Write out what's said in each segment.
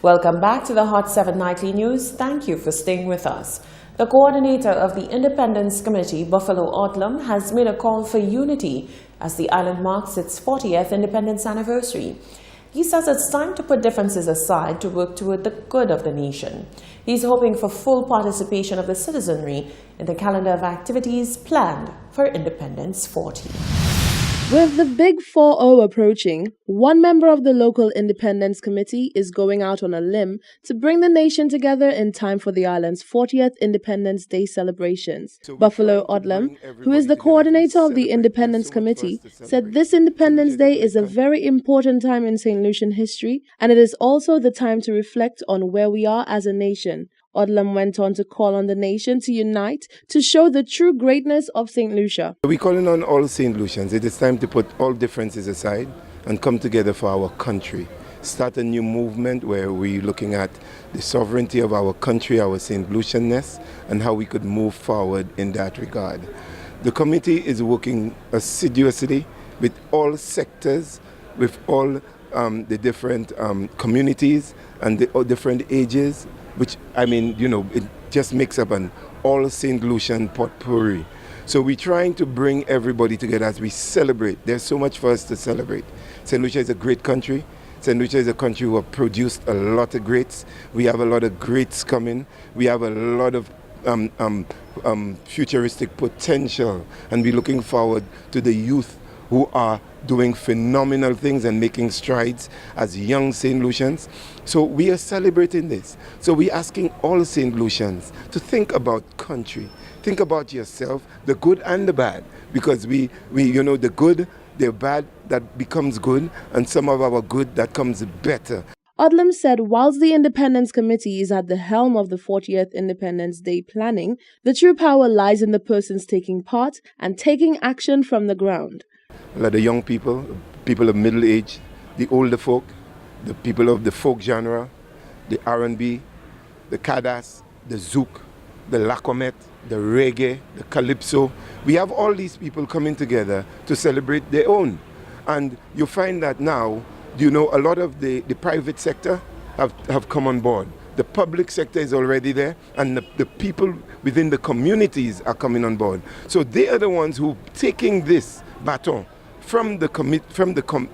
Welcome back to the Hot 7 Nightly News. Thank you for staying with us. The coordinator of the Independence Committee, Buffalo Odlum, has made a call for unity as the island marks its 40th independence anniversary. He says it's time to put differences aside to work toward the good of the nation. He's hoping for full participation of the citizenry in the calendar of activities planned for Independence 40. With the Big 4-0 approaching, one member of the local Independence Committee is going out on a limb to bring the nation together in time for the island's 40th Independence Day celebrations. Buffalo Odlum, who is the coordinator of the Independence Committee, said this Independence Day is a very important time in St. Lucian history, and it is also the time to reflect on where we are as a nation. Odlum went on to call on the nation to unite to show the true greatness of St. Lucia. We're calling on all St. Lucians. It is time to put all differences aside and come together for our country. Start a new movement where we're looking at the sovereignty of our country, our St. Lucianness, and how we could move forward in that regard. The committee is working assiduously with all sectors, with all the different communities and the different ages, which, it just makes up an all St. Lucian potpourri. So we're trying to bring everybody together as we celebrate. There's so much for us to celebrate. St. Lucia is a great country. St. Lucia is a country who have produced a lot of greats. We have a lot of greats coming. We have a lot of futuristic potential. And we're looking forward to the youth who are doing phenomenal things and making strides as young St. Lucians. So we are celebrating this. So we're asking all St. Lucians to think about country, think about yourself, the good and the bad, because we the good, the bad that becomes good, and some of our good that comes better. Odlum said whilst the Independence Committee is at the helm of the 40th Independence Day planning, the true power lies in the persons taking part and taking action from the ground. A lot of young people, people of middle age, the older folk, the people of the folk genre, the R&B, the Kadas, the Zouk, the Lacomet, the Reggae, the Calypso. We have all these people coming together to celebrate their own. And you find that now, a lot of the private sector have come on board. The public sector is already there, and the people within the communities are coming on board. So they are the ones who taking this baton from the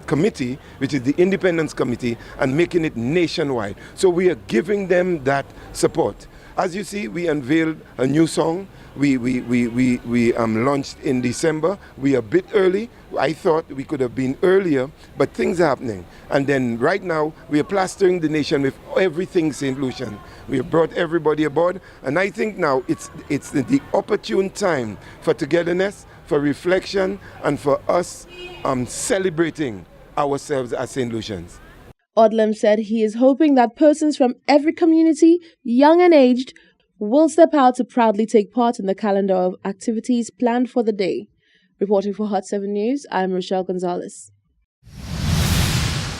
committee, which is the Independence Committee, and making it nationwide. So we are giving them that support. As you see, we unveiled a new song. We launched in December. We are a bit early. I thought we could have been earlier, but things are happening. And then right now, we are plastering the nation with everything St. Lucian. We have brought everybody aboard, and I think now it's the opportune time for togetherness, for reflection, and for us celebrating ourselves as St. Lucians. Odlum said he is hoping that persons from every community, young and aged, will step out to proudly take part in the calendar of activities planned for the day. Reporting for Hot 7 News, I'm Rochelle Gonzalez.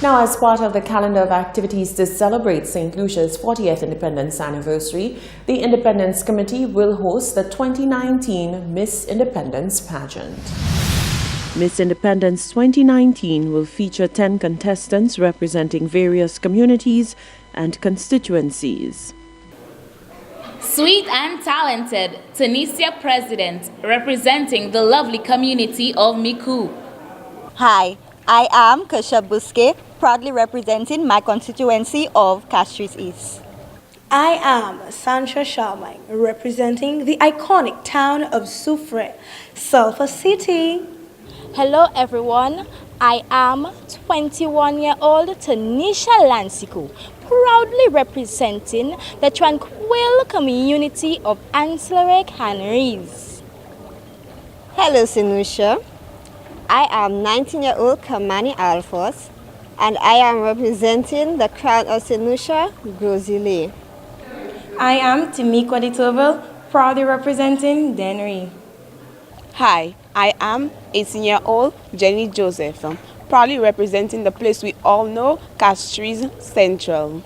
Now, as part of the calendar of activities to celebrate St. Lucia's 40th independence anniversary, the Independence Committee will host the 2019 Miss Independence pageant. Miss Independence 2019 will feature 10 contestants representing various communities and constituencies. Sweet and talented, Tunisia president, representing the lovely community of Miku. Hi, I am Kasha Buske, proudly representing my constituency of Castries East. I am Sandra Sharmai, representing the iconic town of Soufrière, Sulphur City. Hello everyone, I am 21-year-old Tanisha Lansiku, proudly representing the tranquil community of Ancillary Canaries. Hello St. Lucia, I am 19-year-old Kamani Alphonse, and I am representing the crowd of St. Lucia, Grosile. I am Timikwa Ditovel, proudly representing Dennery. Hi, I am 18-year-old Jenny Joseph, proudly representing the place we all know, Castries Central.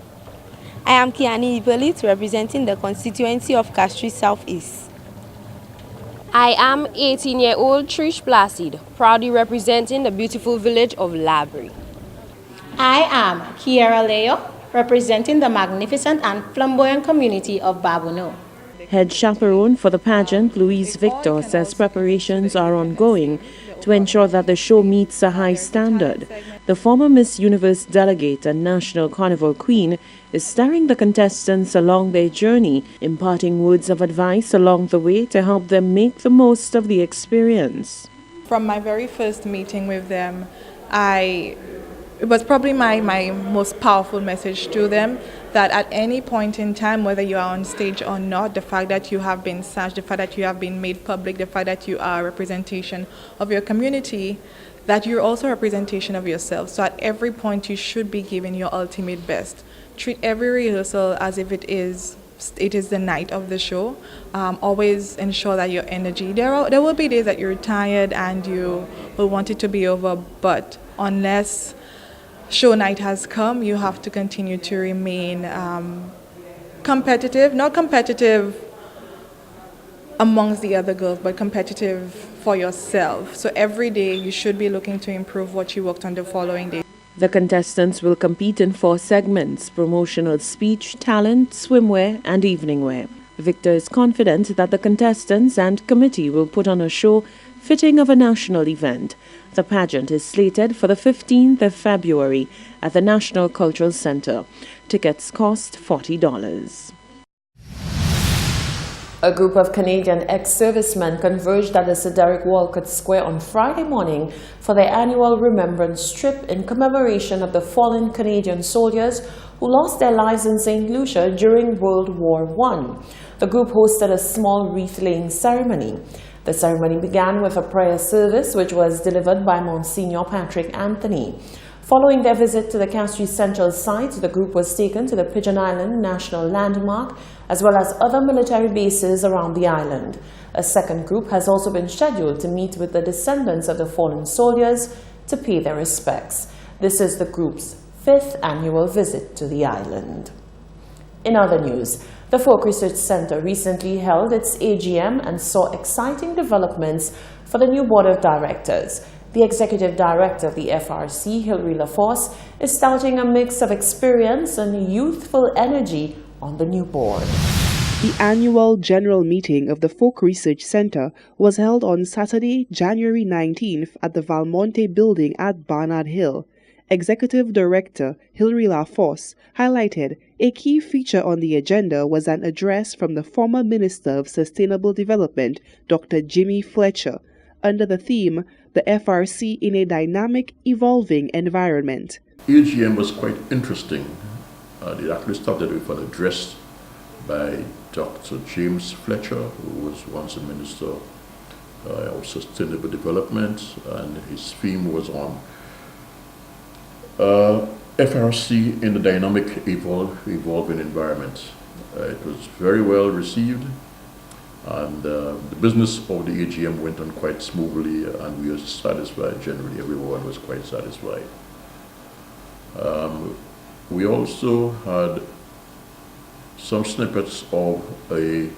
I am Kiani Ibelit, representing the constituency of Castries Southeast. I am 18-year-old Trish Placid, proudly representing the beautiful village of Labrie. I am Kiara Leo, representing the magnificent and flamboyant community of Babuno. Head chaperone for the pageant, Louise Victor, says preparations are ongoing to ensure that the show meets a high standard. The former Miss Universe delegate and National Carnival Queen is steering the contestants along their journey, imparting words of advice along the way to help them make the most of the experience. From my very first meeting with them, it was probably my most powerful message to them, that at any point in time, whether you are on stage or not, the fact that you have been searched, the fact that you have been made public, the fact that you are a representation of your community, that you're also a representation of yourself. So at every point, you should be giving your ultimate best. Treat every rehearsal as if it is the night of the show. Always ensure that your energy, there will be days that you're tired and you will want it to be over, but unless show night has come, you have to continue to remain competitive, not competitive amongst the other girls, but competitive for yourself. So every day you should be looking to improve what you worked on the following day. The contestants will compete in 4 segments: promotional speech, talent, swimwear, and evening wear. Victor is confident that the contestants and committee will put on a show fitting of a national event. The pageant is slated for the 15th of February at the National Cultural Center. Tickets cost $40. A group of Canadian ex-servicemen converged at the Sir Derek Walcott Square on Friday morning for their annual remembrance trip in commemoration of the fallen Canadian soldiers who lost their lives in St. Lucia during World War I. The group hosted a small wreath-laying ceremony. The ceremony began with a prayer service which was delivered by Monsignor Patrick Anthony. Following their visit to the Castries Central site, the group was taken to the Pigeon Island National Landmark as well as other military bases around the island. A second group has also been scheduled to meet with the descendants of the fallen soldiers to pay their respects. This is the group's 5th annual visit to the island. In other news, the Folk Research Center recently held its AGM and saw exciting developments for the new board of directors. The executive director of the FRC, Hilary LaForce, is touting a mix of experience and youthful energy on the new board. The annual general meeting of the Folk Research Center was held on Saturday, January 19th at the Valmonte building at Barnard Hill. Executive Director Hilary LaForce highlighted a key feature on the agenda was an address from the former Minister of Sustainable Development, Dr. Jimmy Fletcher, under the theme, The FRC in a Dynamic, Evolving Environment. AGM was quite interesting. It actually started with an address by Dr. James Fletcher, who was once a Minister of Sustainable Development, and his theme was on FRC in the dynamic, evolving environment. It was very well received, and the business of the AGM went on quite smoothly, and we were satisfied. Generally, everyone was quite satisfied. We also had some snippets of a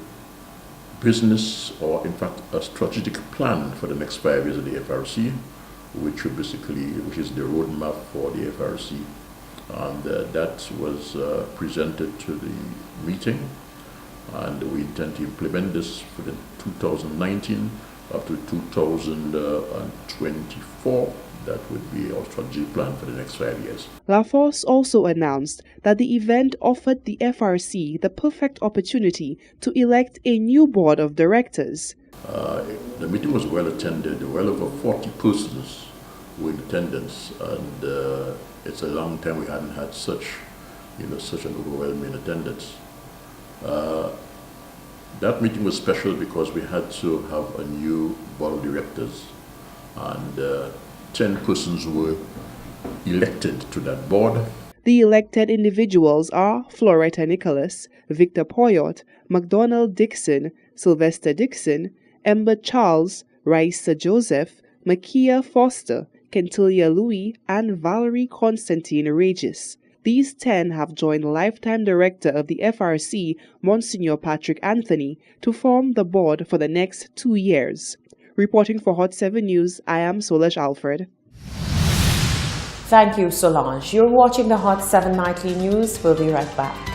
business, or in fact a strategic plan for the next 5 years of the FRC, which is the roadmap for the FRC, and that was presented to the meeting, and we intend to implement this for the 2019 up to 2024. That would be our strategic plan for the next 5 years. LaForce also announced that the event offered the FRC the perfect opportunity to elect a new board of directors. The meeting was well attended. Well over 40 persons were in attendance, and it's a long time we hadn't had such an overwhelming attendance. That meeting was special because we had to have a new board of directors, and 10 persons were elected to that board. The elected individuals are Floretta Nicholas, Victor Poyot, McDonald Dixon, Sylvester Dixon, Ember Charles, Raisa Joseph, Makia Foster, Kentilia Louis, and Valerie Constantine Regis. These 10 have joined lifetime director of the FRC, Monsignor Patrick Anthony, to form the board for the next 2 years. Reporting for Hot 7 News, I am Solesh Alfred. Thank you, Solange. You're watching the Hot 7 Nightly News. We'll be right back.